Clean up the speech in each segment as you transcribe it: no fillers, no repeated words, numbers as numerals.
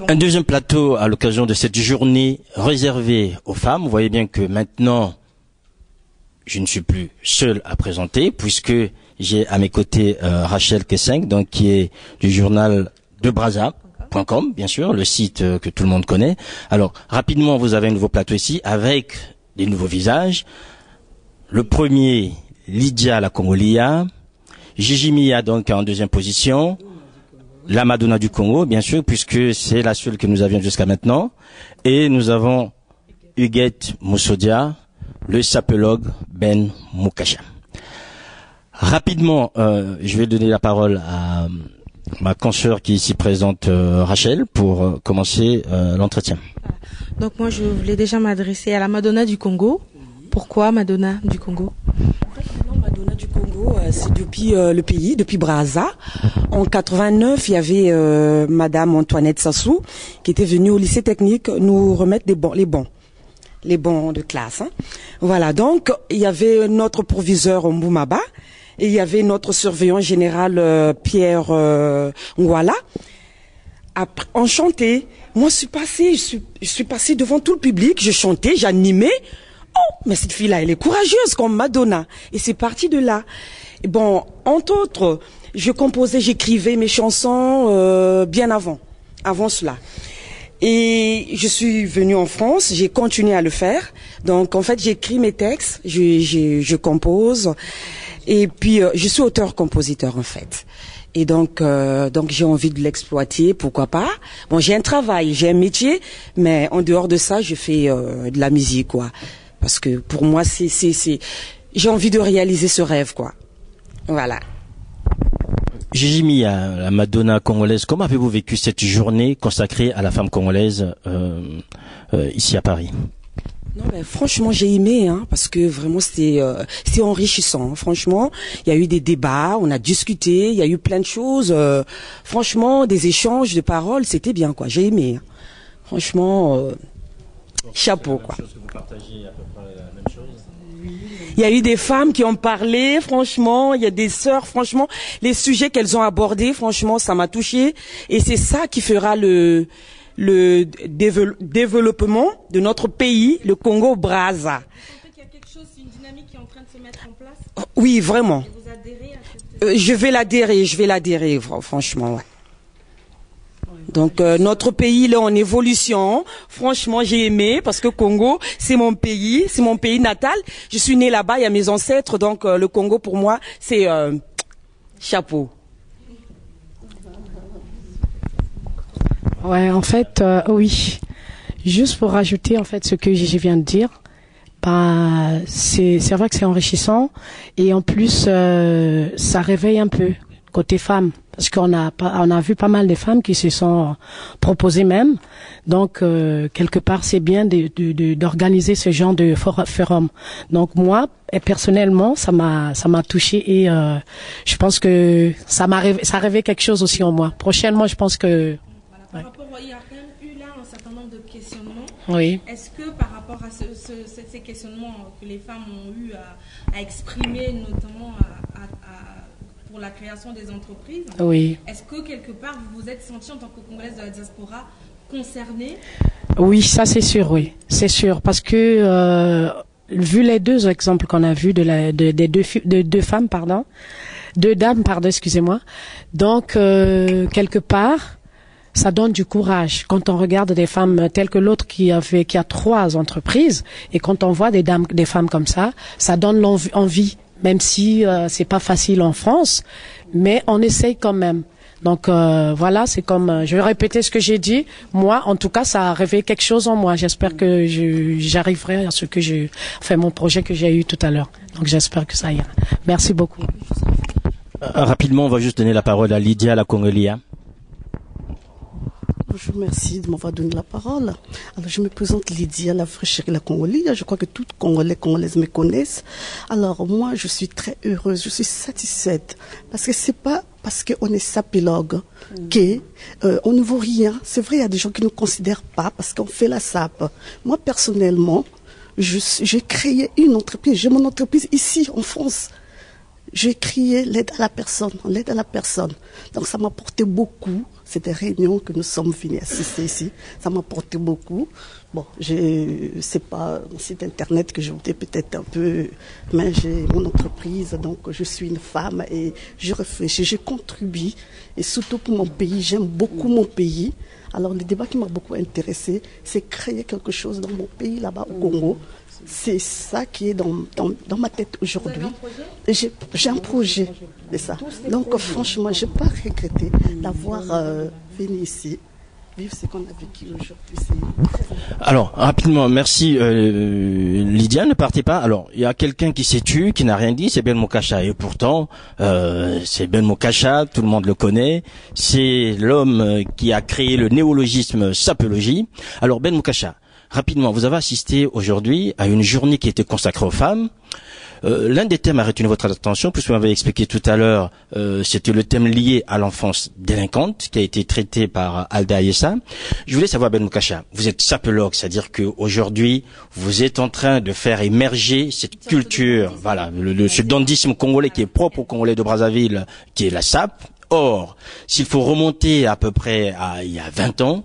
Un deuxième plateau à l'occasion de cette journée réservée aux femmes. Vous voyez bien que maintenant, je ne suis plus seul à présenter puisque j'ai à mes côtés Rachel Kesseng, donc qui est du journal de Brazza.com, bien sûr, le site que tout le monde connaît. Alors, rapidement, vous avez un nouveau plateau ici avec des nouveaux visages. Le premier, Lydia la Congolia, Gigi Mia donc en deuxième position, la Madonna du Congo, bien sûr, puisque c'est la seule que nous avions jusqu'à maintenant. Et nous avons Huguette Moussodia, le sapologue Ben Moukasha. Rapidement, je vais donner la parole à ma consoeur qui est ici présente, Rachel, pour commencer l'entretien. Donc moi, je voulais déjà m'adresser à la Madonna du Congo. Pourquoi Madonna du Congo? Madonna du Congo, c'est depuis le pays, depuis Brazza. En 89, il y avait Madame Antoinette Sassou qui était venue au lycée technique nous remettre les bons de classe. Hein. Voilà, donc il y avait notre proviseur Mboumaba et il y avait notre surveillant général Pierre Ngwala. Après, on chantait. Moi, je suis passée devant tout le public, je chantais, j'animais. Oh, mais cette fille-là, elle est courageuse comme Madonna. Et c'est parti de là. Et bon, entre autres, je composais, j'écrivais mes chansons bien avant cela. Et je suis venue en France, j'ai continué à le faire. Donc, en fait, j'écris mes textes, je compose. Et puis, je suis auteur-compositeur, en fait. Et donc j'ai envie de l'exploiter, pourquoi pas. Bon, j'ai un travail, j'ai un métier, mais en dehors de ça, je fais de la musique, quoi. Parce que pour moi, j'ai envie de réaliser ce rêve, quoi. Voilà. Gigi Mia, la Madonna congolaise, comment avez-vous vécu cette journée consacrée à la femme congolaise ici à Paris? Non, ben, franchement, j'ai aimé, hein, parce que vraiment c'était enrichissant. Hein. Franchement, il y a eu des débats, on a discuté, il y a eu plein de choses. Franchement, des échanges de paroles, c'était bien, quoi. J'ai aimé. Hein. Franchement, chapeau, quoi. Il y a eu des femmes qui ont parlé, franchement, il y a des sœurs, franchement, les sujets qu'elles ont abordés, franchement, ça m'a touchée. Et c'est ça qui fera le développement de notre pays, le Congo-Brazza. Vous pensez qu'il y a quelque chose, une dynamique qui est en train de se mettre en place? Oui, vraiment. Et vous adhérez à cette... Je vais l'adhérer, franchement, ouais. Donc notre pays là en évolution, franchement j'ai aimé parce que Congo c'est mon pays natal. Je suis née là-bas, il y a mes ancêtres, donc le Congo pour moi c'est chapeau. Ouais, en fait oui. Juste pour rajouter en fait ce que je viens de dire, bah c'est vrai que c'est enrichissant et en plus ça réveille un peu côté femmes. Parce qu'on a vu pas mal de femmes qui se sont proposées même. Donc, quelque part, c'est bien d'organiser ce genre de forum. Donc, moi, personnellement, ça m'a touchée et je pense que ça réveille quelque chose aussi en moi. Prochainement, je pense que... Voilà, par rapport, il y a quand même eu là un certain nombre de questionnements. Oui. Est-ce que par rapport à ces questionnements que les femmes ont eu à exprimer, notamment pour la création des entreprises. Oui. Est-ce que quelque part vous vous êtes sentie en tant que Congolaise de la diaspora concernée? Oui, ça c'est sûr, oui, c'est sûr, parce que vu les deux exemples qu'on a vus de deux femmes, pardon, deux dames, pardon, excusez-moi. Donc quelque part, ça donne du courage quand on regarde des femmes telles que l'autre qui a 3 entreprises et quand on voit des femmes comme ça donne envie. Même si c'est pas facile en France, mais on essaye quand même. Donc voilà, c'est comme je vais répéter ce que j'ai dit. Moi, en tout cas, ça a réveillé quelque chose en moi. J'espère que j'arriverai à mon projet que j'ai eu tout à l'heure. Donc j'espère que ça ira. Merci beaucoup. Rapidement, on va juste donner la parole à Lydia la Congolia. Bonjour, merci de m'avoir donné la parole. Alors, je me présente Lydia, la vraie chérie, la Congolie. Je crois que toutes Congolaises me connaissent. Alors, moi, je suis très heureuse, je suis satisfaite. Parce que c'est pas parce qu'on est sapologue qu'on ne vaut rien. C'est vrai, il y a des gens qui ne nous considèrent pas parce qu'on fait la sape. Moi, personnellement, j'ai créé une entreprise. J'ai mon entreprise ici, en France. J'ai créé l'aide à la personne. Donc, ça m'a apporté beaucoup. c'est des réunions que nous sommes venus assister ici. Ça m'a apporté beaucoup. Bon, c'est pas un site internet que je voudrais peut-être un peu, mais j'ai mon entreprise, donc je suis une femme et je réfléchis, je contribue, et surtout pour mon pays, j'aime beaucoup mon pays. Alors le débat qui m'a beaucoup intéressé, c'est créer quelque chose dans mon pays, là-bas au Congo. C'est ça qui est dans ma tête aujourd'hui. J'ai un projet de ça. Donc franchement, je n'ai pas regretté d'avoir venu ici. Vivre ce qu'on a vécu aujourd'hui. Alors, rapidement, merci Lydia, ne partez pas. Alors, il y a quelqu'un qui s'est tué, qui n'a rien dit, c'est Ben Mokasha. Et pourtant, c'est Ben Mokasha, tout le monde le connaît. C'est l'homme qui a créé le néologisme sapologie. Alors, Ben Mokasha, rapidement, vous avez assisté aujourd'hui à une journée qui était consacrée aux femmes. L'un des thèmes a retenu votre attention, puisque vous m'avez expliqué tout à l'heure, c'était le thème lié à l'enfance délinquante, qui a été traité par Alda Ayessa. Je voulais savoir, Ben Mokasha, vous êtes sapologue, c'est-à-dire qu'aujourd'hui, vous êtes en train de faire émerger cette culture, voilà, ce dandisme congolais qui est propre aux Congolais de Brazzaville, qui est la sape. Or, s'il faut remonter à peu près à il y a 20 ans,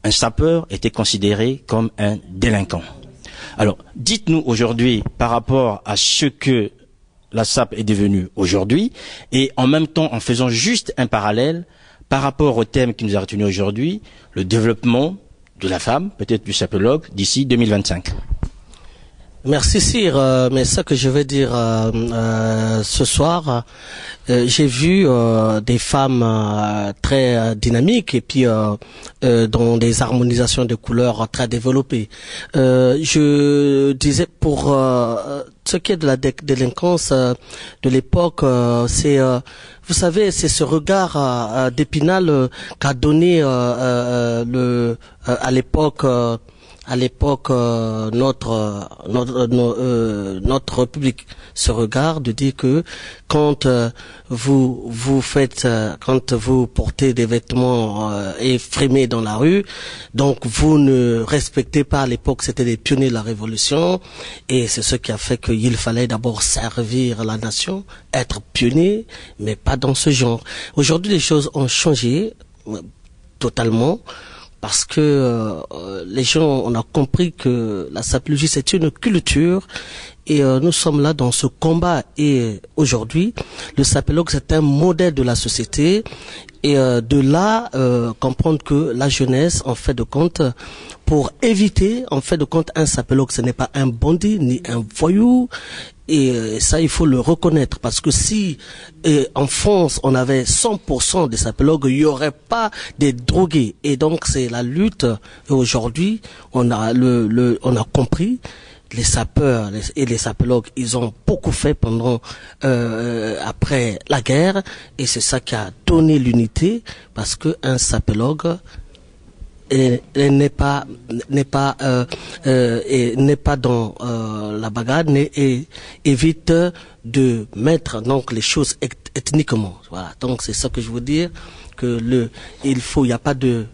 un sapeur était considéré comme un délinquant. Alors, dites-nous aujourd'hui, par rapport à ce que la SAP est devenue aujourd'hui, et en même temps, en faisant juste un parallèle, par rapport au thème qui nous a retenu aujourd'hui, le développement de la femme, peut-être du sapologue, d'ici 2025. Merci Sir, mais ce que je vais dire ce soir, j'ai vu des femmes très dynamiques et puis dont des harmonisations de couleurs très développées. Je disais pour ce qui est de la délinquance de l'époque, c'est vous savez, c'est ce regard d'Épinal qu'a donné à l'époque notre République, ce regard de dire que quand vous portez des vêtements effrémés dans la rue, donc vous ne respectez pas. À l'époque, c'était des pionniers de la Révolution, et c'est ce qui a fait qu'il fallait d'abord servir la nation, être pionnier, mais pas dans ce genre. Aujourd'hui, les choses ont changé totalement. Parce que les gens, on a compris que la sapologie, c'est une culture, et nous sommes là dans ce combat. Et aujourd'hui, le sapologue, c'est un modèle de la société. Et de là, comprendre que la jeunesse, en fait de compte, pour éviter, en fait de compte, un sapologue, ce n'est pas un bandit ni un voyou. Et ça, il faut le reconnaître, parce que si en France on avait 100% des sapologues, il n'y aurait pas des drogués. Et donc c'est la lutte. Et aujourd'hui, on a compris. Les sapeurs et les sapologues, ils ont beaucoup fait pendant après la guerre, et c'est ça qui a donné l'unité, parce que un sapologue n'est pas dans la bagarre, et évite de mettre donc les choses ethniquement. Voilà. Donc c'est ça que je veux dire, que il n'y a pas de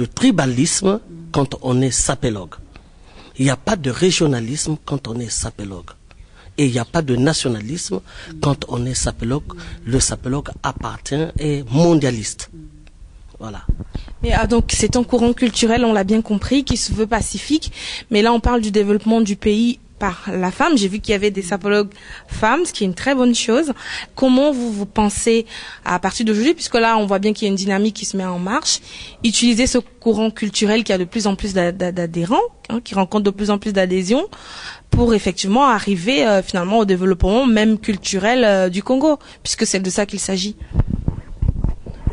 tribalisme quand on est sapologue. Il n'y a pas de régionalisme quand on est sapologue. Et il n'y a pas de nationalisme quand on est sapologue. Le sapologue appartient et mondialiste. Voilà. Mais donc c'est un courant culturel, on l'a bien compris, qui se veut pacifique. Mais là, on parle du développement du pays par la femme. J'ai vu qu'il y avait des sapologues femmes, ce qui est une très bonne chose. Comment vous pensez, à partir d'aujourd'hui, puisque là, on voit bien qu'il y a une dynamique qui se met en marche, utiliser ce courant culturel qui a de plus en plus d'adhérents, qui rencontre de plus en plus d'adhésions, pour effectivement arriver finalement au développement même culturel du Congo, puisque c'est de ça qu'il s'agit.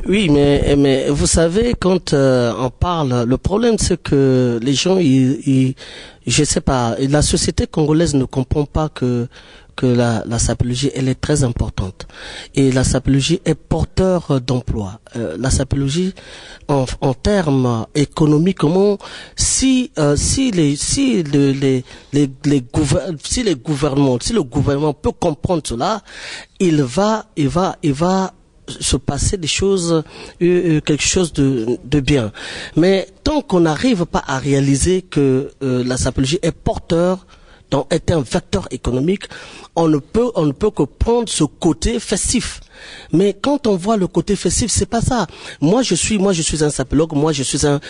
Oui, mais vous savez, quand on parle, le problème c'est que les gens, je sais pas, la société congolaise ne comprend pas que la sapologie, elle est très importante, et la sapologie est porteur d'emploi. La sapologie, en termes économiquement, si le gouvernement peut comprendre cela, il va se passer des choses, quelque chose de bien. Mais tant qu'on n'arrive pas à réaliser que la sapologie est porteur est un vecteur économique, on ne peut que prendre ce côté festif. Mais quand on voit le côté festif, c'est pas ça. Moi, je suis un sapologue, moi, je suis un